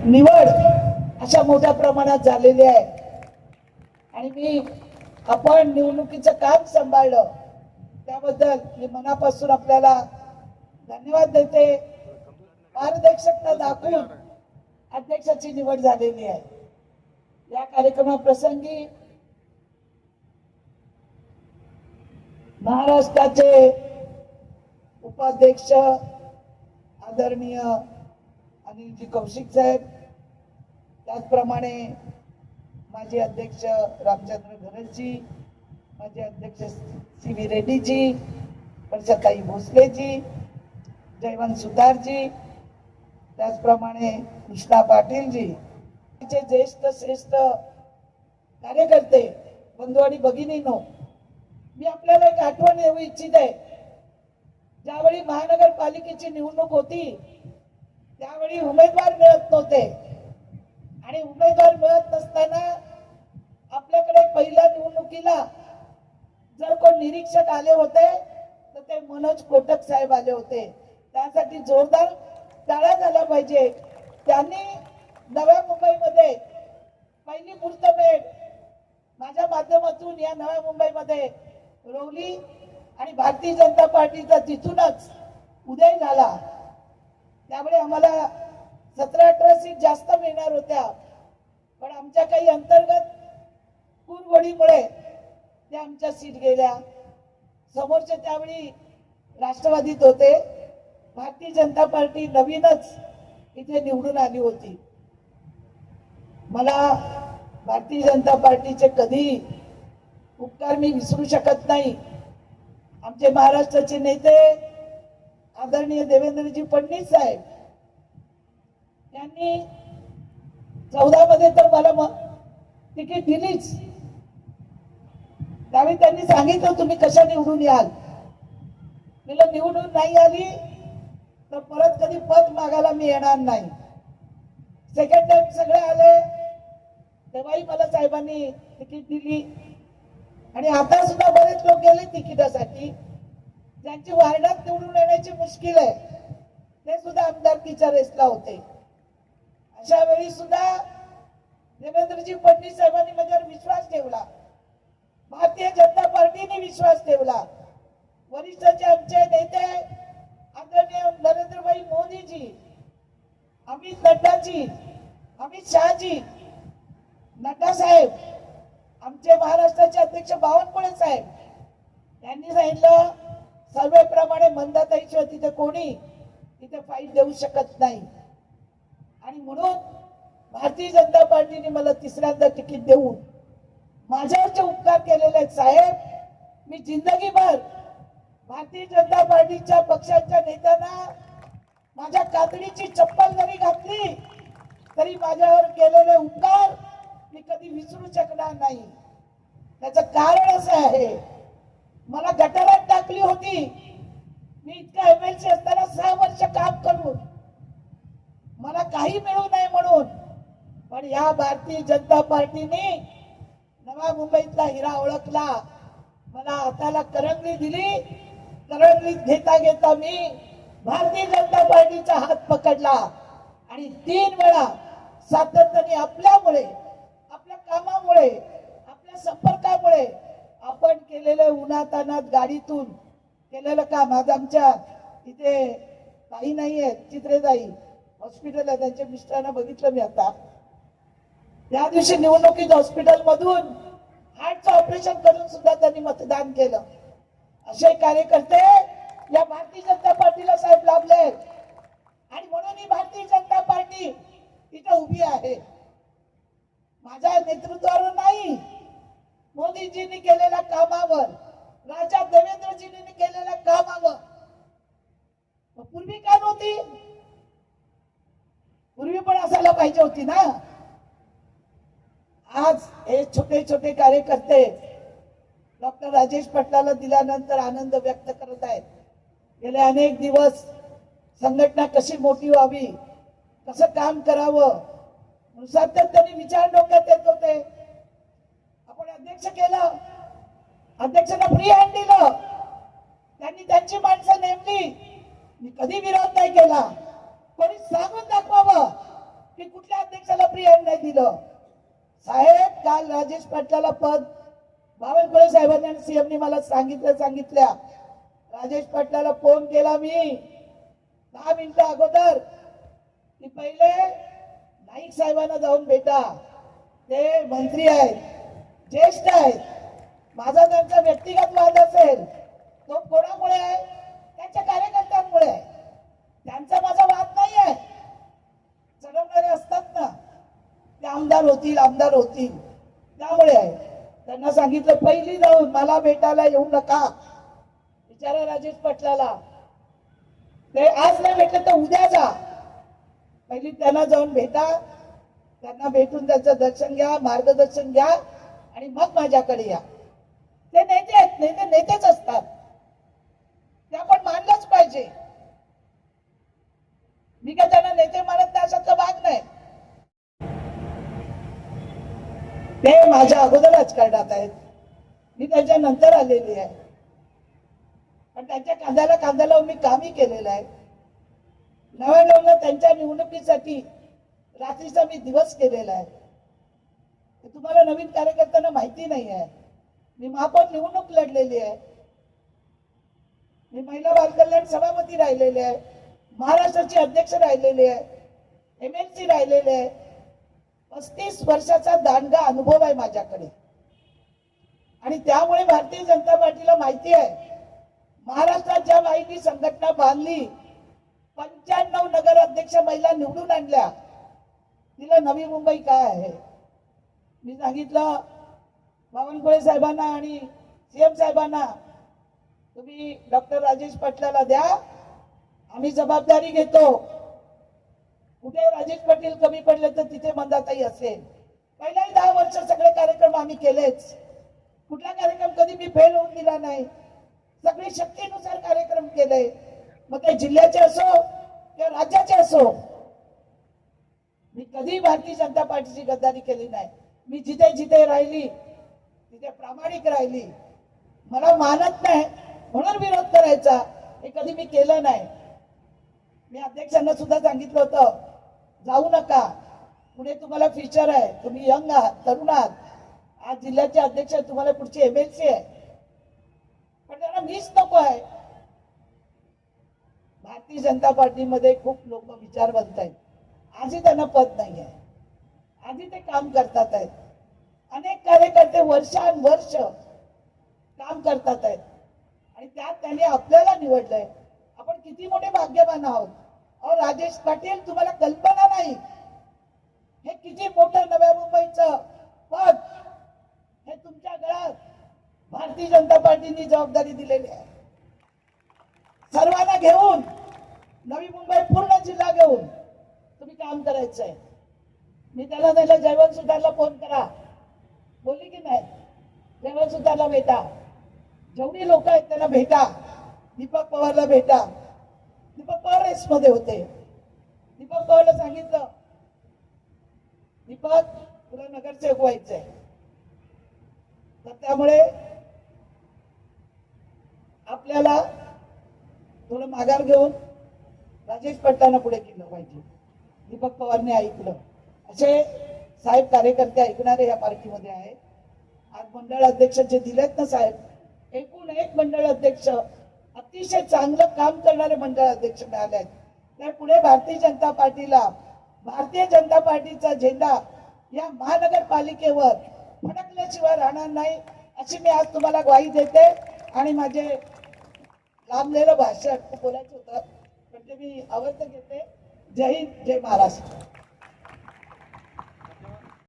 निवड अशा मोठ्या प्रमाणात झालेली आहे आणि आपण निवडणुकीचं काम सांभाळलं त्याबद्दल मी मनापासून आपल्याला धन्यवाद देते. पारदर्शकता दाखवून अध्यक्षाची निवड झालेली आहे. या कार्यक्रमाप्रसंगी महाराष्ट्राचे उपाध्यक्ष आदरणीय अनिलजी कौशिक साहेब, त्याचप्रमाणे माजी अध्यक्ष रामचंद्र घनजी, माजी अध्यक्ष सी.व्ही. रेड्डीजी, वर्षाताई भोसलेजी, जयवंत सुतारजी, त्याचप्रमाणे कृष्णा पाटीलजी, ज्येष्ठ श्रेष्ठ कार्यकर्ते बंधू आणि भगिनींनो, मी आपल्याला एक आठवण देऊ इच्छित आहे. ज्यावेळी महानगरपालिकेची निवडणूक होती त्यावेळी उमेदवार मिळत नव्हते आणि उमेदवार मिळत नसताना आपल्याकडे पहिल्या निवडणुकीला जर कोण निरीक्षक आले होते तर ते मनोज कोटक साहेब आले होते. त्यासाठी जोरदार टाळ्या झाल्या पाहिजे. त्यांनी नव्या मुंबईमध्ये पहिली मुहूर्तमेढ माझ्या माध्यमातून या नव्या मुंबईमध्ये रोवली आणि भारतीय जनता पार्टीचा तिथूनच उदय झाला. त्यामुळे आम्हाला 17-18 सीट जास्त मिळणार होत्या, पण आमच्या काही अंतर्गत कुरवडीमुळे त्या आमच्या सीट गेल्या. समोरचे त्यावेळी राष्ट्रवादीत होते, भारतीय जनता पार्टी नवीनच इथे निवडून आली होती. मला भारतीय जनता पार्टीचे कधी उपकार मी विसरू शकत नाही. आमचे महाराष्ट्राचे नेते आदरणीय देवेंद्रजी फडणवीस साहेब यांनी 14 मध्ये तर मला तिकीट दिलीच. त्यावेळी त्यांनी सांगितलं तुम्ही कशा निवडून याल. मला निवडून नाही आली तर परत कधी पद मागायला मी येणार नाही. सेकंड टाइम सगळे आले तेव्हाही मला साहेबांनी तिकीट दिली आणि आता सुद्धा बरेच लोक गेले तिकिटासाठी, ज्यांची वार्डात निवडून येण्याची मुश्किल आहे ते सुद्धा आमदारकीच्या रेसला होते. अशा वेळी सुद्धा देवेंद्रजी फडणवीस साहेबांनी माझ्यावर विश्वास ठेवला, भारतीय जनता पार्टीने विश्वास ठेवला. वरिष्ठांचे आमचे नेते आदरणीय नरेंद्रभाई मोदीजी, अमित नड्डाजी, अमित शहाजी, नड्डा साहेब, आमचे महाराष्ट्राचे अध्यक्ष बावनकुळे साहेब यांनी सांगितलं सर्वेप्रमाणे मंदाताईशिवाय तिथे कोणी तिथे फाईट देऊ शकत नाही आणि म्हणून भारतीय जनता पार्टीने मला तिसऱ्यांदा तिकीट देऊन माझ्यावरचे उपकार केलेले आहेत. साहेब, मी जिंदगीभर भारतीय जनता पार्टीच्या पक्षाच्या नेत्यांना माझ्या कातडीची चप्पल जरी घातली तरी माझ्यावर केलेले उपकार मी कधी विसरू शकणार नाही. त्याचं कारण असं आहे, मला गटारात टाकली होती. मी इतका MLC असताना 6 वर्ष काम करून मला काही मिळू नये म्हणून, पण या भारतीय जनता पार्टीने नव्या मुंबईतला हिरा ओळखला, मला हाताला करंगली दिली. करंगलीत घेता घेता मी भारतीय जनता पार्टीचा हात पकडला आणि 3 वेळा सातत्याने आपल्यामुळे, आपल्या कामामुळे, आपल्या संपर्कामुळे आपण केलेले उन्हातानात गाडीतून केलेलं काम. आज आमच्या इथे काही नाही आहे, चित्रेताई हॉस्पिटल आहे, त्यांच्या मिस्टरांना बघितलं मी आता. त्या दिवशी निवडणुकीत हॉस्पिटल मधून हार्टचं ऑपरेशन करून सुद्धा त्यांनी मतदान केलं. असे कार्यकर्ते या भारतीय जनता पार्टीला साहेब लाभले आणि म्हणून ही भारतीय जनता पार्टी इथे उभी आहे. माझ्या नेतृत्वावर नाही, मोदीजींनी केलेल्या कामावर, राजा देवेंद्रजींनी केलेल्या कामावर. पूर्वी काय नव्हती, पूर्वी पण असायला पाहिजे होती ना. आज हे छोटे छोटे कार्यकर्ते डॉक्टर राजेश पाटलाला दिल्यानंतर आनंद व्यक्त करत आहेत. गेले अनेक दिवस संघटना कशी मोठी व्हावी, कसं काम करावं, सातत्याने विचार डोक्यात येत होते. आपण अध्यक्ष केलं, अध्यक्षांना फ्री हँड दिलं, त्यांनी त्यांची माणसं नेमली. मी कधी विरोध नाही केला, कोणी सांगून दाखवावं मी कुठल्या अध्यक्षाला प्रियान नाही दिलं साहेब. काल राजेश पाटलाला पद बावनकुळे साहेबांनी आणि सीएमनी मला सांगितल्या राजेश पाटलाला फोन केला मी 10 मिनिटं अगोदर की पहिले नाईक साहेबांना जाऊन भेटा, ते मंत्री आहेत, ज्येष्ठ आहेत. माझा त्यांचा व्यक्तिगत वाद असेल तो कोणामुळे आहे? त्यांच्या कार्यकर्त्यांमुळे आहे. त्यांचा माझा वाद नाही आहे. चढवणारे असतात ना, ते आमदार होतील त्यामुळे आहे. त्यांना सांगितलं पहिली जाऊन मला भेटायला येऊ नका. विचारा राजेश पाटलाला, ते आज नाही भेटले तर उद्या जा. पहिली त्यांना जाऊन भेटा, त्यांना भेटून त्यांचं दर्शन घ्या, मार्गदर्शन घ्या आणि मग माझ्याकडे या. ते नेते आहेत, नेतेच असतात, ते आपण मानलंच पाहिजे. मी काय त्यांना नेते मानत नाही अशातला भाग नाही. ते माझ्या अगोदर राजकारणात आहेत, मी त्यांच्या नंतर आलेली आहे. पण त्यांच्या कांद्याला लावून मी कामही केलेलं आहे. 99ला त्यांच्या निवडणुकीसाठी रात्रीचा मी दिवस केलेला आहे. तुम्हाला नवीन कार्यकर्त्यांना माहिती नाही आहे. मी महापौर निवडणूक लढलेली आहे. मी महिला बालकल्याण सभापती राहिलेले आहे, महाराष्ट्राचे अध्यक्ष राहिलेले आहे, MLC राहिलेले आहे. 35 वर्षाचा दांडगा अनुभव आहे माझ्याकडे. आणि त्यामुळे भारतीय जनता पार्टीला माहिती आहे महाराष्ट्रात ज्या बाईंनी संघटना बांधली, 95 नगर अध्यक्ष महिला निवडून आणल्या, तिला नवी मुंबई काय आहे? मी सांगितलं बावनकुळे साहेबांना आणि सीएम साहेबांना, तुम्ही डॉक्टर राजेश पाटलाला द्या, आम्ही जबाबदारी घेतो. कुठे राजेश पाटील कमी पडले तर तिथे मंदाताई असेल. पहिल्याही 10 वर्ष सगळे कार्यक्रम आम्ही केलेच. कुठला कार्यक्रम कधी मी फेल होऊन दिला नाही. सगळी शक्तीनुसार कार्यक्रम केले, मग ते जिल्ह्याचे असो किंवा राज्याचे असो. मी कधी भारतीय जनता पार्टीची गद्दारी केली नाही. मी जिथे जिथे राहिली तिथे प्रामाणिक राहिली. मला मानत नाही म्हणून विरोध करायचा हे कधी मी केलं नाही. मी अध्यक्षांना सुद्धा सांगितलं होतं जाऊ नका, पुढे तुम्हाला फ्युचर आहे, तुम्ही यंग आहात, तरुण आहात. आज जिल्ह्याचे अध्यक्ष तुम्हाला पुढचे MLC आहे, पण त्यांना मीच नको आहे. भारतीय जनता पार्टीमध्ये खूप लोक विचारवंत आहेत. आजही त्यांना पद नाही आहे, आजही ते काम करतात आहेत. अनेक कार्यकर्ते वर्षानुवर्ष काम करतात आहेत आणि त्यात त्यांनी आपल्याला निवडलंय. आपण किती मोठे भाग्यवान आहोत. अहो राजेश पाटील, तुम्हाला कल्पना नाही हे किती मोठं नव्या मुंबईचं पद हे तुमच्या गळ्यात भारतीय जनता पार्टीने जबाबदारी दिलेली आहे. सर्वांना घेऊन नवी मुंबई पूर्ण जिल्हा घेऊन तुम्ही काम करायचंय. मी त्याला जयवंत सुतारला फोन करा बोलली की नाही, जयवंत सुतारला भेटा, जेवढी लोक आहेत त्यांना भेटा, दीपक पवारला भेटा. दीपक पवार रेसमध्ये होते. दीपक पवारला सांगितलं दीपक तुला नगरसेवक व्हायचंय, तर त्यामुळे आपल्याला थोडं माघार घेऊन राजेश पाटलांना पुढे केलं पाहिजे. दीपक पवारने ऐकलं. असे साहेब कार्यकर्ते ऐकणारे या पार्टीमध्ये आहे. आज मंडळ अध्यक्ष जे दिलेत ना साहेब, एकूण एक मंडळ अध्यक्ष अतिशय चांगलं काम करणारे मंडळ अध्यक्ष मिळाले आहेत. त्या पुढे भारतीय जनता पार्टीला, भारतीय जनता पार्टीचा झेंडा या महानगरपालिकेवर फडकल्याशिवाय राहणार नाही अशी मी आज तुम्हाला ग्वाही देते. आणि माझे लांबलेलं भाषण बोलायचं होतं पण ते मी आवडतं घेते. जय हिंद, जय महाराष्ट्र.